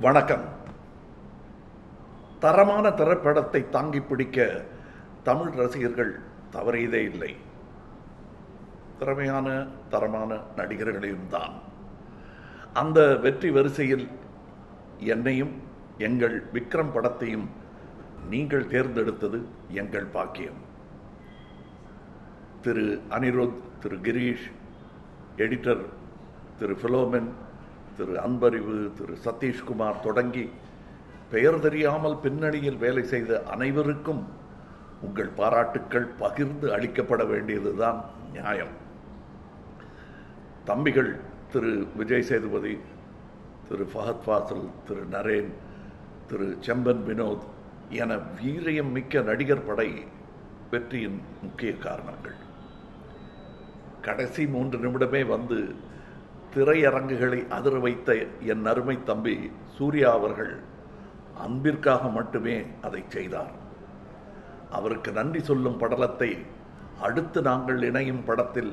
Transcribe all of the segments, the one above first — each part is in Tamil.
வணக்கம். தரமான திரைப்படத்தை தாங்கி பிடிக்க தமிழ் ரசிகர்கள் தவறியதே இல்லை. திறமையான தரமான நடிகர்களையும் தான். அந்த வெற்றி வரிசையில் என்னையும் எங்கள் விக்ரம் படத்தையும் நீங்கள் தேர்ந்தெடுத்தது எங்கள் பாக்கியம். திரு அனிருத், திரு கிரீஷ், எடிட்டர் திரு பிலோமென், திரு அன்பறிவு, திரு சதீஷ்குமார் தொடங்கி பெயர் தெரியாமல் பின்னணியில் வேலை செய்த அனைவருக்கும் உங்கள் பாராட்டுக்கள் பகிர்ந்து அளிக்கப்பட வேண்டியதுதான் நியாயம். தம்பிகள் திரு விஜய் சேதுபதி, திரு ஃபஹத் ஃபாசில், திரு நரேன், திரு செம்பன் வினோத் என வீரியம் மிக்க நடிகர் படை வெற்றியின் முக்கிய காரணங்கள். கடைசி 3 நிமிடமே வந்து திரையரங்குகளை அதிர வைத்த என் அருமை தம்பி சூர்யா அவர்கள் அன்பிற்காக மட்டுமே அதை செய்தார். அவருக்கு நன்றி சொல்லும் படலத்தை அடுத்து நாங்கள் இணையும் படத்தில்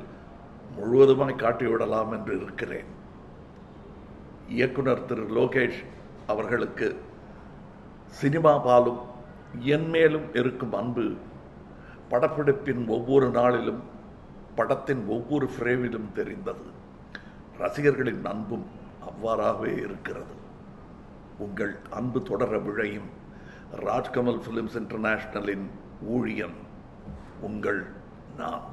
முழுவதுமாய் காட்டிவிடலாம் என்று இருக்கிறேன். இயக்குனர் திரு லோகேஷ் அவர்களுக்கு சினிமா பாலும் என் மேலும் இருக்கும் அன்பு படப்பிடிப்பின் ஒவ்வொரு நாளிலும் படத்தின் ஒவ்வொரு ஃப்ரேமிலும் தெரிந்தது. ரசிகர்களின் அன்பும் அவ்வாறாகவே இருக்கிறது. உங்கள் அன்பு தொடர விழையும் ராஜ்கமல் ஃபிலிம்ஸ் இன்டர்நேஷனலின் ஊழியன் உங்கள் நான்.